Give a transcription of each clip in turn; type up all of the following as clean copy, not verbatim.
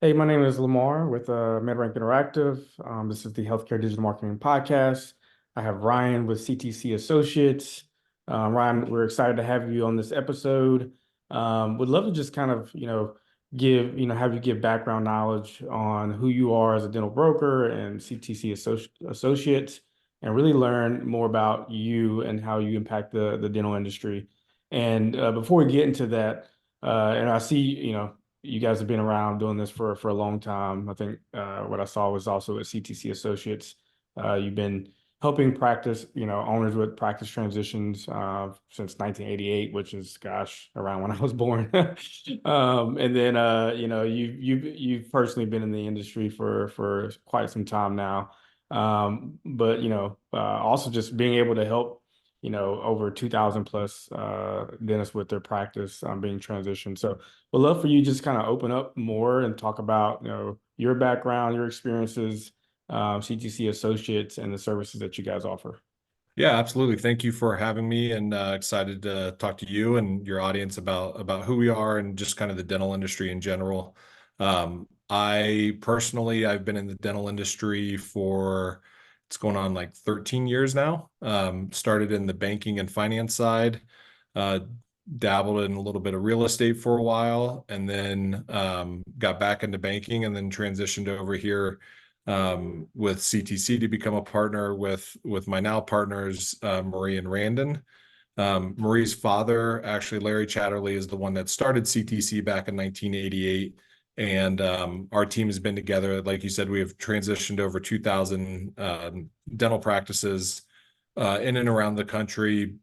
Hey, my name is Lamar with MedRank Interactive. This is the Healthcare Digital Marketing Podcast. I have Ryan with CTC Associates. Ryan, we're excited to have you on this episode. Would love to just kind of, have you give background knowledge on who you are as a dental broker and CTC Associates, and really learn more about you and how you impact the dental industry. And before we get into that, and I see, you guys have been around doing this for a long time. I think what I saw was also at CTC Associates. You've been helping practice, owners with practice transitions since 1988, which is, gosh, around when I was born. And then you've personally been in the industry for quite some time now. But also just being able to help over 2,000 plus dentists with their practice being transitioned. So would love for you just kind of open up more and talk about, your background, your experiences, CTC Associates, and the services that you guys offer. Yeah, absolutely. Thank you for having me, and excited to talk to you and your audience about who we are and just kind of the dental industry in general. I personally, I've been in the dental industry for it's going on like 13 years now. Started in the banking and finance side, uh, dabbled in a little bit of real estate for a while, and then got back into banking, and then transitioned over here with CTC to become a partner with my now partners, Marie and Randon. Marie's father, actually Larry Chatterley, is the one that started CTC back in 1988. And our team has been together. Like you said, we have transitioned over 2,000 dental practices in and around the country,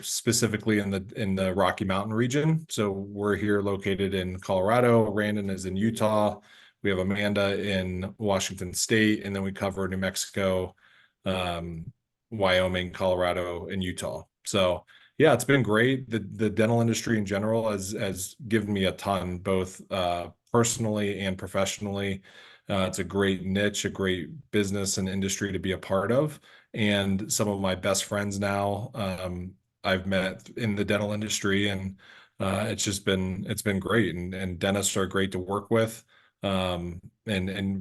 specifically in the Rocky Mountain region. So we're here located in Colorado. Randon is in Utah. We have Amanda in Washington State, and then we cover New Mexico, Wyoming, Colorado, and Utah. So yeah, it's been great. The dental industry in general has given me a ton, both personally and professionally. It's a great niche, a great business and industry to be a part of. And some of my best friends now, I've met in the dental industry, and it's been great. And dentists are great to work with, and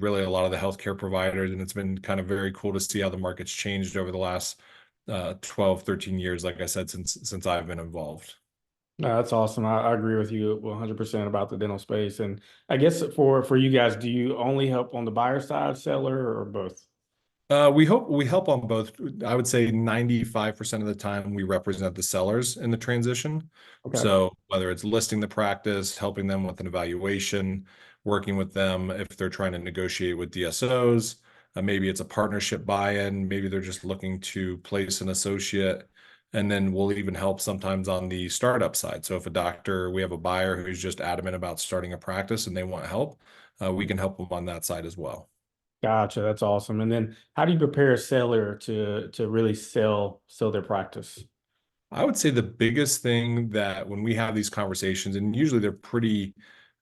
really a lot of the healthcare providers. And it's been kind of very cool to see how the market's changed over the last 12, 13 years, like I said, since I've been involved. No, that's awesome. I agree with you 100% about the dental space. And I guess for you guys, do you only help on the buyer side, seller, or both? We help on both. I would say 95% of the time we represent the sellers in the transition. Okay. So whether it's listing the practice, helping them with an evaluation, working with them if they're trying to negotiate with DSOs, maybe it's a partnership buy-in, maybe they're just looking to place an associate, and then we'll even help sometimes on the startup side. So if we have a buyer who's just adamant about starting a practice and they want help, we can help them on that side as well. Gotcha. That's awesome. And then how do you prepare a seller to really sell their practice? I would say the biggest thing that when we have these conversations, and usually they're pretty,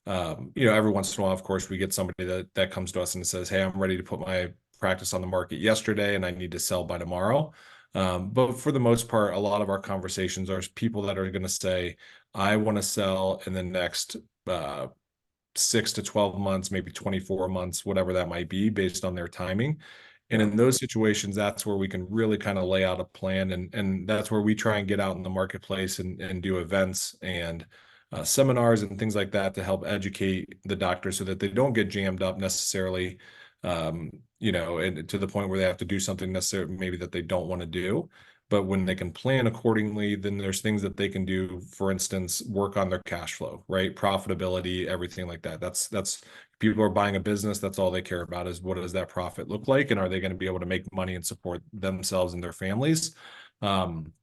every once in a while, of course, we get somebody that comes to us and says, "Hey, I'm ready to put my practice on the market yesterday, and I need to sell by tomorrow." But for the most part, a lot of our conversations are people that are going to say, "I want to sell in the next 6 to 12 months, maybe 24 months, whatever that might be, based on their timing." And Yeah. in those situations, that's where we can really kind of lay out a plan. And that's where we try and get out in the marketplace and do events and seminars and things like that to help educate the doctors so that they don't get jammed up necessarily, and to the point where they have to do something necessarily maybe that they don't want to do. But when they can plan accordingly, then there's things that they can do. For instance, work on their cash flow, right? Profitability, everything like that. That's people are buying a business. That's all they care about is what does that profit look like, and are they going to be able to make money and support themselves and their families? Um,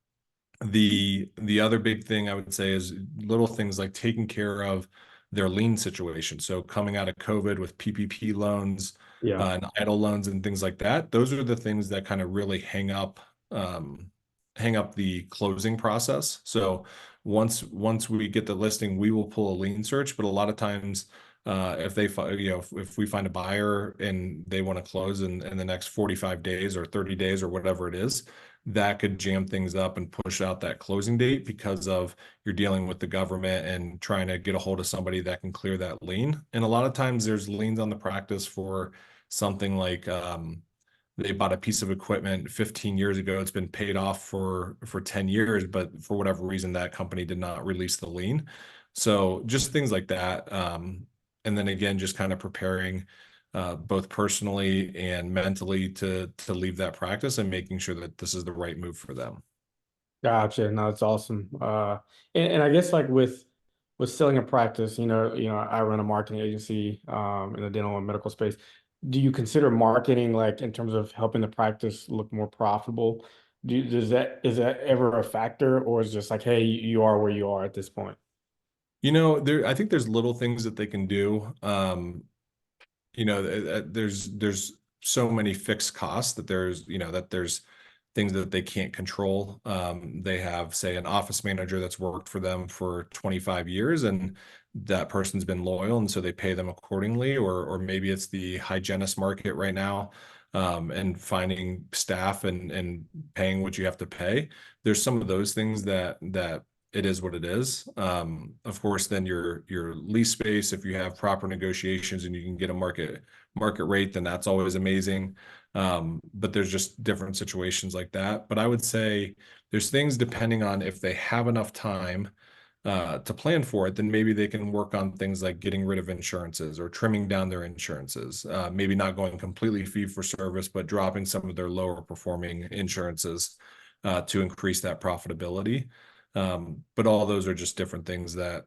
the other big thing I would say is little things like taking care of their lien situation. So coming out of COVID with PPP loans, Yeah. and idle loans and things like that, those are the things that kind of really hang up the closing process. So once we get the listing, we will pull a lien search. But a lot of times, if they if we find a buyer and they want to close in the next 45 days or 30 days or whatever it is, that could jam things up and push out that closing date because of you're dealing with the government and trying to get a hold of somebody that can clear that lien. And a lot of times there's liens on the practice for something like they bought a piece of equipment 15 years ago. It's been paid off for 10 years, but for whatever reason, that company did not release the lien. So just things like that. And then again, just kind of preparing both personally and mentally to leave that practice and making sure that this is the right move for them. Gotcha. No, that's awesome. And I guess like with selling a practice, I run a marketing agency in the dental and medical space. Do you consider marketing like in terms of helping the practice look more profitable? Is that ever a factor, or is it just like, hey, you are where you are at this point? I think there's little things that they can do. There's so many fixed costs that there's things that they can't control. They have, say, an office manager that's worked for them for 25 years, and that person's been loyal, and so they pay them accordingly. Or maybe it's the hygienist market right now, and finding staff and paying what you have to pay. There's some of those things that it is what it is. Of course, then your lease space, if you have proper negotiations and you can get a market rate, then that's always amazing. But there's just different situations like that. But I would say there's things depending on if they have enough time to plan for it, then maybe they can work on things like getting rid of insurances or trimming down their insurances. Maybe not going completely fee for service, but dropping some of their lower performing insurances to increase that profitability. But all those are just different things that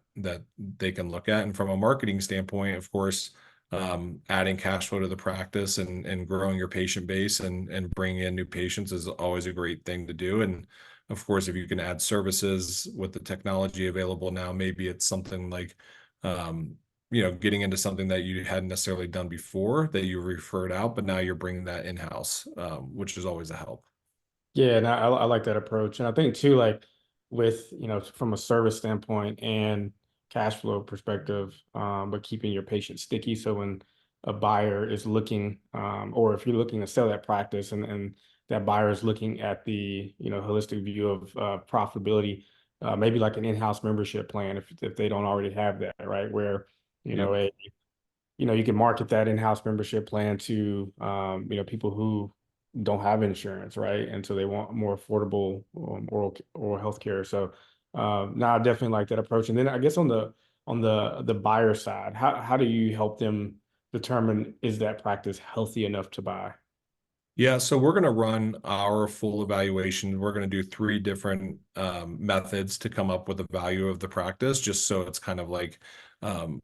they can look at. And from a marketing standpoint, of course, adding cash flow to the practice and growing your patient base and bringing in new patients is always a great thing to do. And of course, if you can add services with the technology available now, maybe it's something like, getting into something that you hadn't necessarily done before that you referred out, but now you're bringing that in-house, which is always a help. Yeah, and I like that approach. And I think too, like with, from a service standpoint and cash flow perspective, but keeping your patient sticky. So when a buyer is looking, or if you're looking to sell that practice and that buyer is looking at the, holistic view of profitability, maybe like an in-house membership plan if they don't already have that, right? Where, Yep. you can market that in-house membership plan to, people who don't have insurance, right? And so they want more affordable oral health care. So now I definitely like that approach. And then I guess on the buyer side, how do you help them determine is that practice healthy enough to buy? Yeah, so we're going to run our full evaluation. We're going to do 3 different methods to come up with the value of the practice, just so it's kind of like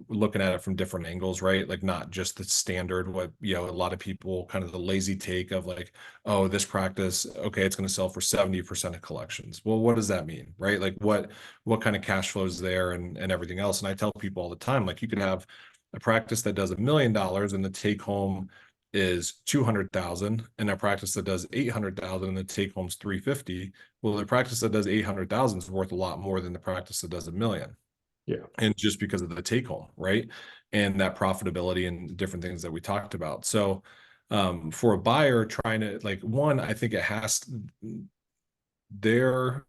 looking at it from different angles, right? Like not just the standard, what, a lot of people kind of the lazy take of like, oh, this practice, okay, it's going to sell for 70% of collections. Well, what does that mean, right? Like what kind of cash flow is there and everything else. And I tell people all the time, like you could have a practice that does $1 million and the take home is 200,000 and a practice that does 800,000 and the take home's 350. Well, the practice that does 800,000 is worth a lot more than the practice that does 1 million. Yeah. And just because of the take home, right? And that profitability and different things that we talked about. So for a buyer trying to like one, I think their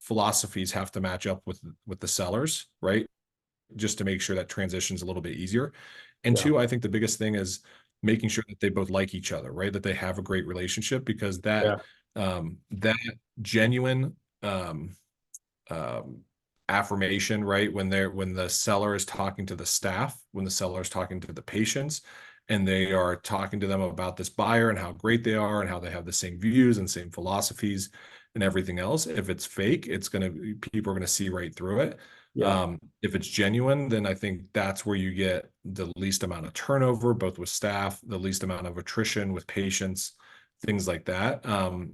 philosophies have to match up with the sellers, right? Just to make sure that transition's a little bit easier. And Yeah. 2, I think the biggest thing is making sure that they both like each other, right? That they have a great relationship because Yeah. that genuine affirmation, right? When the seller is talking to the staff, when the seller is talking to the patients, and they are talking to them about this buyer and how great they are and how they have the same views and same philosophies and everything else. If it's fake, people are gonna see right through it. Yeah. If it's genuine, then I think that's where you get the least amount of turnover, both with staff, the least amount of attrition with patients, things like that.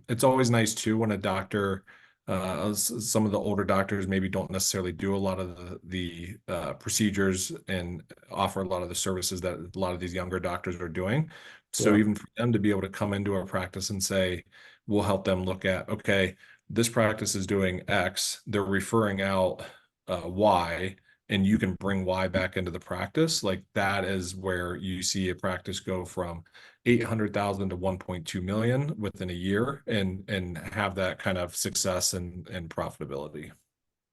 It's always nice too when a doctor, some of the older doctors maybe don't necessarily do a lot of the procedures and offer a lot of the services that a lot of these younger doctors are doing. So Yeah. even for them to be able to come into our practice and say, we'll help them look at, okay, this practice is doing X, they're referring out Y, and you can bring Y back into the practice, like that is where you see a practice go from 800,000 to 1.2 million within a year, and have that kind of success and profitability.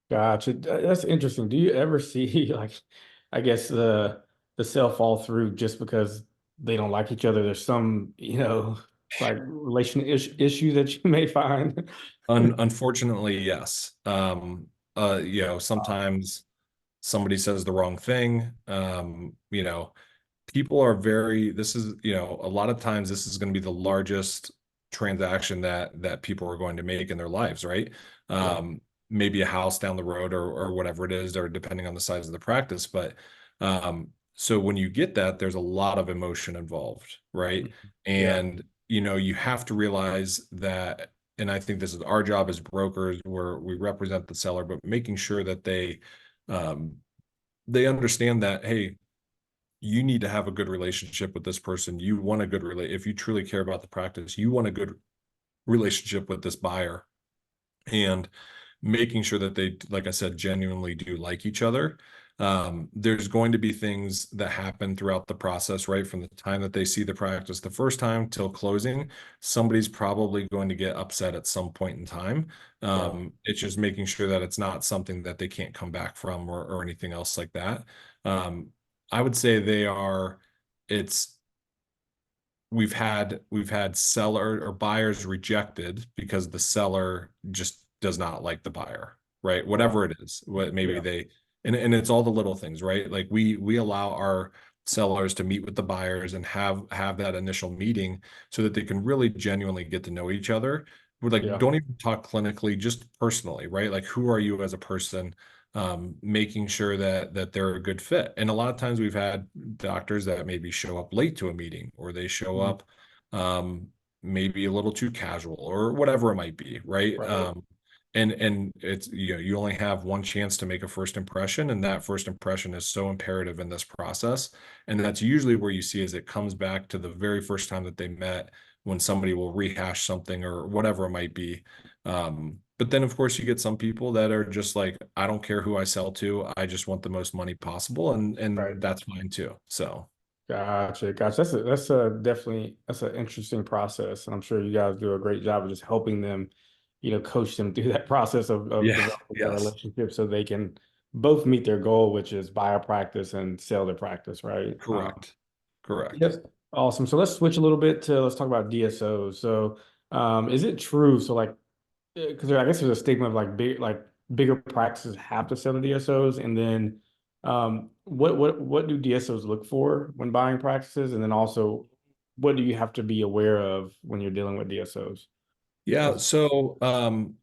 Gotcha. That's interesting. Do you ever see like, I guess the sale fall through just because they don't like each other? There's some, like issue that you may find. Unfortunately, yes. Sometimes somebody says the wrong thing. People are very, this is, a lot of times this is going to be the largest transaction that people are going to make in their lives, right? Yeah. Maybe a house down the road, or whatever it is, or depending on the size of the practice. But so when you get that, there's a lot of emotion involved, right? Yeah. And you have to realize that, and I think this is our job as brokers, where we represent the seller, but making sure that um, they understand that, hey, you need to have a good relationship with this person. You want a good if you truly care about the practice, you want a good relationship with this buyer, and making sure that they, like I said, genuinely do like each other. There's going to be things that happen throughout the process, right? From the time that they see the practice the first time till closing, somebody's probably going to get upset at some point in time. Yeah. It's just making sure that it's not something that they can't come back from, or anything else like that. Um, I would say it's we've had seller or buyers rejected because the seller just does not like the buyer, right? Right. Whatever it is, what maybe Yeah. they, and it's all the little things, right? Like we allow our sellers to meet with the buyers and have that initial meeting so that they can really genuinely get to know each other. We're like, Yeah. don't even talk clinically, just personally, right? Like, who are you as a person? Making sure that they're a good fit. And a lot of times we've had doctors that maybe show up late to a meeting, or they show Mhm. up um, maybe a little too casual, or whatever it might be, right? Right. And it's, you only have one chance to make a first impression, and that first impression is so imperative in this process. And that's usually where you see, is it comes back to the very first time that they met, when somebody will rehash something or whatever it might be. But then, of course, you get some people that are just like, I don't care who I sell to, I just want the most money possible, and Right. that's fine too. So Gotcha. Gotcha. That's a definitely that's an interesting process. And I'm sure you guys do a great job of just helping them, coach them through that process of yeah, developing their yes, relationship so they can both meet their goal, which is buy a practice and sell their practice, right? correct, correct. Yes. Awesome. So let's switch a little bit to let's talk about DSOs. So is it true? So like because I guess there's a stigma of like bigger practices have to sell to DSOs, and then what do DSOs look for when buying practices, and then also what do you have to be aware of when you're dealing with DSOs? Yeah, so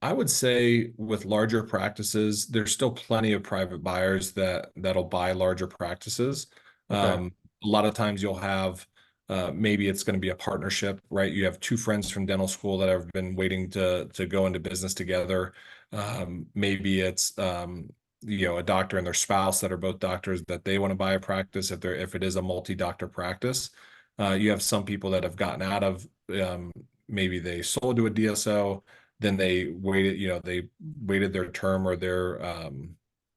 I would say with larger practices, there's still plenty of private buyers that'll buy larger practices. Okay. A lot of times you'll have, maybe it's going to be a partnership, right? You have two friends from dental school that have been waiting to go into business together. Maybe it's a doctor and their spouse that are both doctors, that they want to buy a practice, if it is a multi-doctor practice. You have some people that have gotten out of, maybe they sold to a DSO, then they waited their term, or their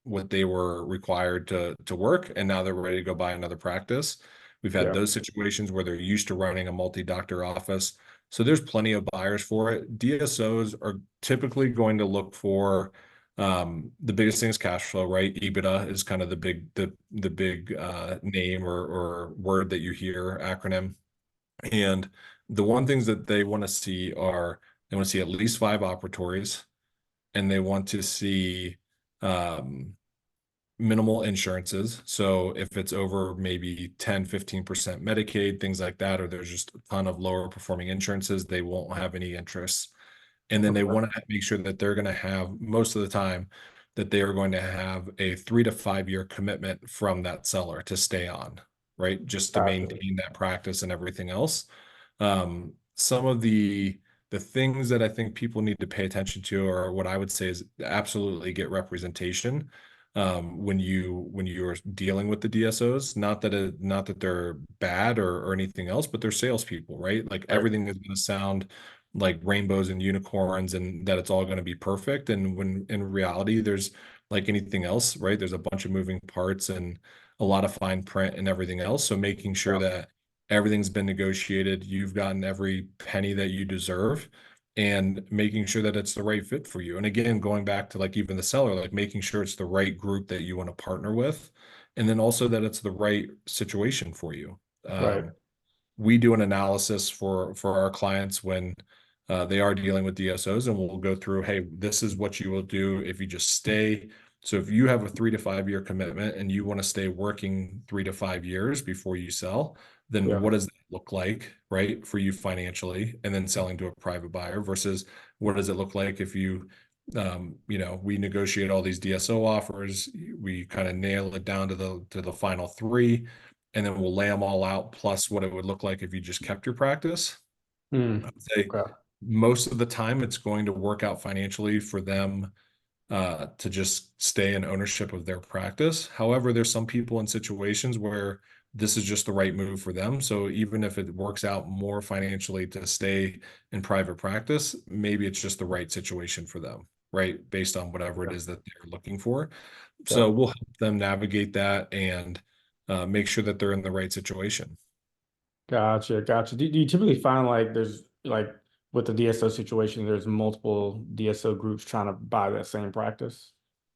what they were required to work, and now they're ready to go buy another practice. We've had Yeah. those situations where they're used to running a multi-doctor office. So there's plenty of buyers for it. DSOs are typically going to look for, the biggest thing is cash flow, right? EBITDA is kind of the big name, or word that you hear, acronym. And the one things that they want to see are, they want to see at least 5 operatories, and they want to see um, minimal insurances. So if it's over maybe 10-15% Medicaid, things like that, or there's just a ton of lower performing insurances, they won't have any interest. And then they Okay. want to make sure that they're going to have, most of the time, that they are going to have a 3 to 5 year commitment from that seller to stay on, right? Just to Gotcha. maintain that practice and everything else. Some of the things that I think people need to pay attention to, or what I would say, is absolutely get representation when you are dealing with the DSOs. Not that they're bad, or anything else, but they're salespeople, right? Like, Right. everything is going to sound like rainbows and unicorns, and that it's all going to be perfect. And when in reality, like anything else, right? There's a bunch of moving parts and a lot of fine print and everything else. So making sure Yeah. that everything's been negotiated, you've gotten every penny that you deserve, and making sure that it's the right fit for you. And again, going back to like even the seller, like making sure it's the right group that you want to partner with, and then also that it's the right situation for you. Right. We do an analysis for our clients when they are dealing with DSOs, and we'll go through, hey, this is what you will do if you just stay. So if you have a 3 to 5 year commitment and you want to stay working 3 to 5 years before you sell, then Yeah. what does that look like, right, for you financially, and then selling to a private buyer versus what does it look like if we negotiate all these DSO offers, we kind of nail it down to the final three, and then we'll lay them all out, plus what it would look like if you just kept your practice. Mm. I'd say Okay. most of the time it's going to work out financially for them to just stay in ownership of their practice. However, there's some people in situations where this is just the right move for them. So even if it works out more financially to stay in private practice, maybe it's just the right situation for them, right? Based on whatever it Yeah. is that they're looking for. Yeah. So we'll help them navigate that and make sure that they're in the right situation. Gotcha. Gotcha. Do you typically find like there's like with the DSO situation, there's multiple DSO groups trying to buy that same practice?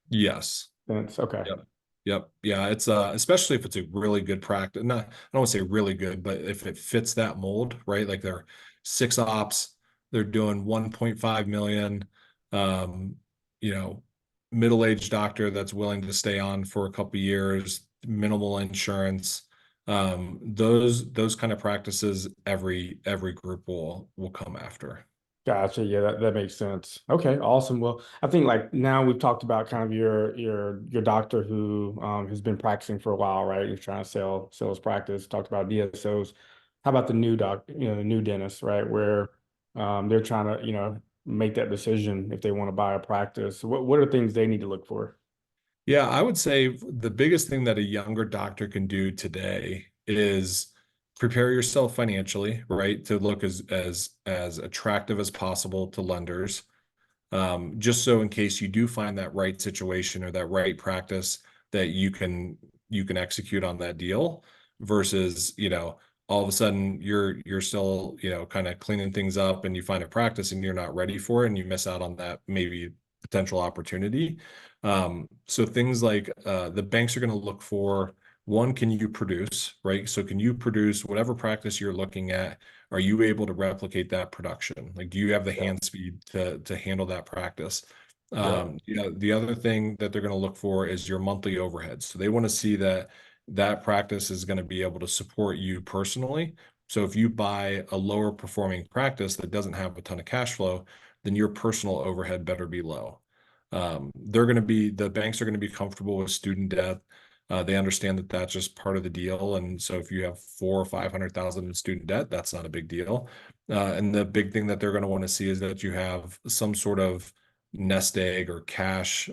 Yes. Then it's okay. Yep. Yep. Yeah. It's especially if it's a really good practice. Not, I don't want to say really good, but if it fits that mold, right? Like they're 6 ops, they're doing 1.5 million, um, you know, middle-aged doctor that's willing to stay on for a couple of years, minimal insurance. Those kind of practices every group will come after. Gotcha. Yeah, that makes sense. Okay, awesome. Well, I think like now we've talked about kind of your doctor who has been practicing for a while, right? He's trying to sell his practice. Talked about DSOs. How about the new the new dentist, right? Where they're trying to, make that decision if they want to buy a practice. What are things they need to look for? Yeah, I would say the biggest thing that a younger doctor can do today is prepare yourself financially, right? To look as attractive as possible to lenders. Just so in case you do find that right situation or that right practice that you can execute on that deal versus, all of a sudden you're still, kind of cleaning things up and you find a practice and you're not ready for it and you miss out on that maybe potential opportunity. So things like the banks are going to look for one, can you produce, right? So can you produce whatever practice you're looking at? Are you able to replicate that production? Like, do you have the Yeah, hand speed to handle that practice? yeah, The other thing that they're going to look for is your monthly overhead. So they want to see that that practice is going to be able to support you personally. So if you buy a lower performing practice that doesn't have a ton of cash flow, then your personal overhead better be low. The banks are going to be comfortable with student debt. They understand that that's just part of the deal. And so if you have 4 or 500,000 in student debt, that's not a big deal. And the big thing that they're going to want to see is that you have some sort of nest egg or cash,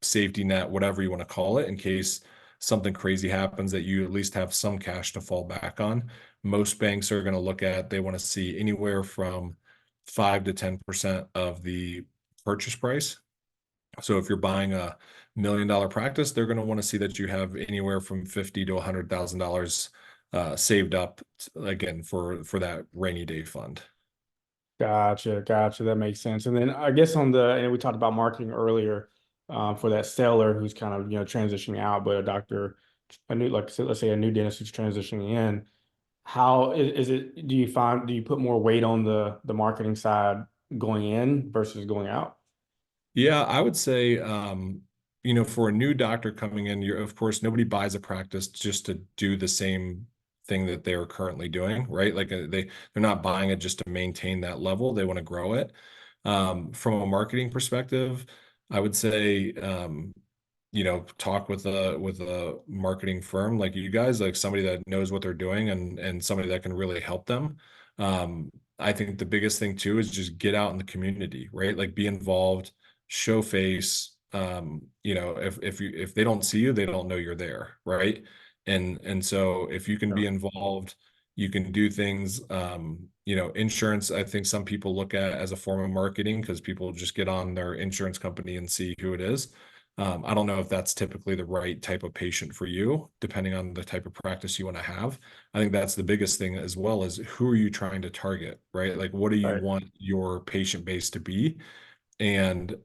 safety net, whatever you want to call it, in case something crazy happens, that you at least have some cash to fall back on. Most banks are going to they want to see anywhere from 5 to 10% of the purchase price. So if you're buying $1 million practice, they're going to want to see that you have anywhere from 50 to $100,000 saved up again for that rainy day fund. gotcha, gotcha. That makes sense. And then I guess and we talked about marketing earlier, for that seller who's kind of, transitioning out, but a doctor, a new, like, let's say a new dentist who's transitioning in. How is it, do you put more weight on the marketing side going in versus going out? Yeah, I would say, for a new doctor coming in, of course, nobody buys a practice just to do the same thing that they're currently doing, right? Like they're not buying it just to maintain that level. They want to grow it. From a marketing perspective, I would say, talk with a marketing firm like you guys, like somebody that knows what they're doing and somebody that can really help them. I think the biggest thing too is just get out in the community, right? Like be involved, show face. If they don't see you, they don't know you're there, right? And so if you can be involved You can do things, insurance, I think some people look at as a form of marketing because people just get on their insurance company and see who it is. I don't know if that's typically the right type of patient for you, depending on the type of practice you want to have. I think that's the biggest thing, as well as who are you trying to target, right? Like, what do you Right. want your patient base to be? And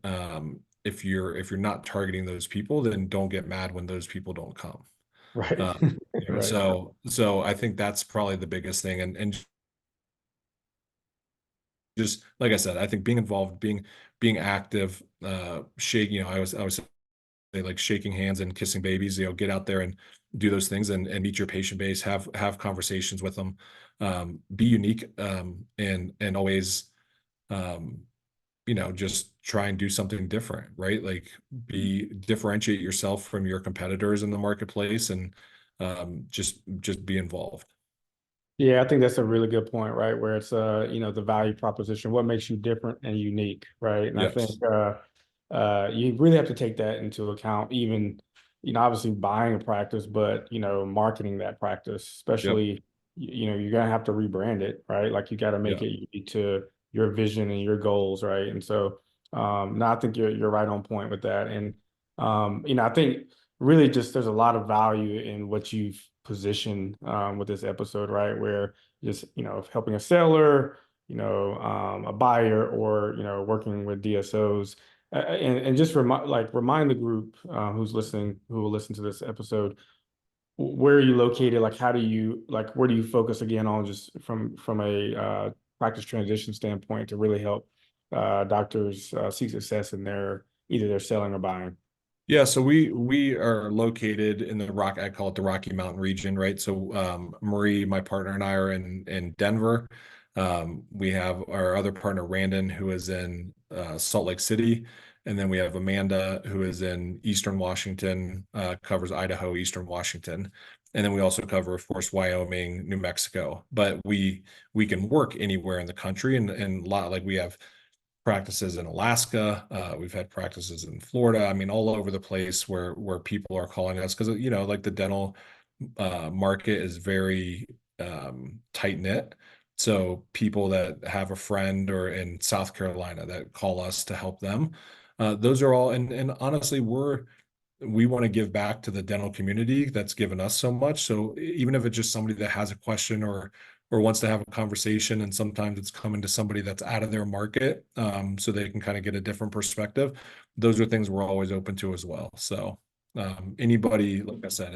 if you're not targeting those people, then don't get mad when those people don't come. Right. Right. So I think that's probably the biggest thing. And just like I said, I think being involved, being active, shaking, I was say, like, shaking hands and kissing babies, get out there and do those things, and meet your patient base, have conversations with them, be unique, and always, um, just try and do something different, right? Like, differentiate yourself from your competitors in the marketplace, and just be involved. Yeah, I think that's a really good point, right? Where it's the value proposition, what makes you different and unique, right? And I think Yes. you really have to take that into account, even, obviously buying a practice, but marketing that practice, Yep. especially, you're gonna have to rebrand it, right? Like you got to make Yeah. it unique to your vision and your goals, right? And so no, I think you're right on point with that. And I think really just there's a lot of value in what you've positioned with this episode, right? Where just helping a seller, a buyer, or working with DSOs, and just remind the group who's listening, who will listen to this episode, where are you located? Like, how do you where do you focus again on, just from a practice transition standpoint, to really help doctors see success in either their selling or buying? Yeah, so we are located in I call it the Rocky Mountain region, right? So Marie, my partner, and I are in Denver. We have our other partner, Randon, who is in Salt Lake City, and then we have Amanda, who is in Eastern Washington, covers Idaho, Eastern Washington, and then we also cover, of course, Wyoming, New Mexico. But we can work anywhere in the country, and a lot, like, we have practices in Alaska. We've had practices in Florida. I mean, all over the place where people are calling us because, like, the dental market is very tight knit. So people that have a friend or in South Carolina that call us to help them, those are all. And honestly, we want to give back to the dental community that's given us so much. So even if it's just somebody that has a question or wants to have a conversation, and sometimes it's coming to somebody that's out of their market, so they can kind of get a different perspective, those are things we're always open to as well. So anybody, like I said,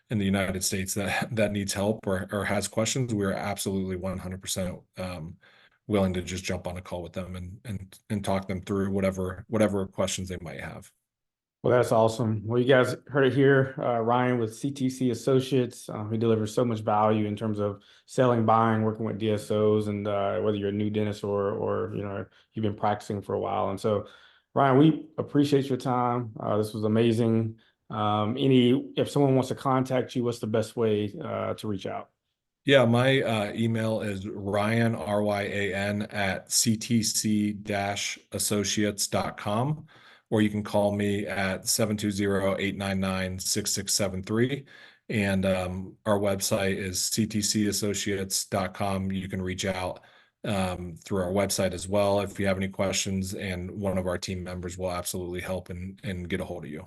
in the United States that needs help or has questions, we're absolutely 100% willing to just jump on a call with them and talk them through whatever questions they might have. Well, that's awesome. Well, you guys heard it here. Ryan with CTC Associates. He delivers so much value in terms of selling, buying, working with DSOs, and whether you're a new dentist or you've been practicing for a while. And so, Ryan, we appreciate your time. This was amazing. If someone wants to contact you, what's the best way to reach out? Yeah, my email is Ryan, Ryan, at ctc-associates.com, or you can call me at 720-899-6673. And our website is ctcassociates.com. You can reach out through our website as well if you have any questions, and one of our team members will absolutely help and get a hold of you.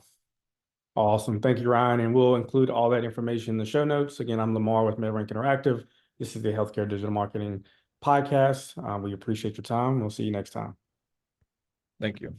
Awesome. Thank you, Ryan. And we'll include all that information in the show notes. Again, I'm Lamar with MedRank Interactive. This is the Healthcare Digital Marketing Podcast. We appreciate your time. We'll see you next time. Thank you.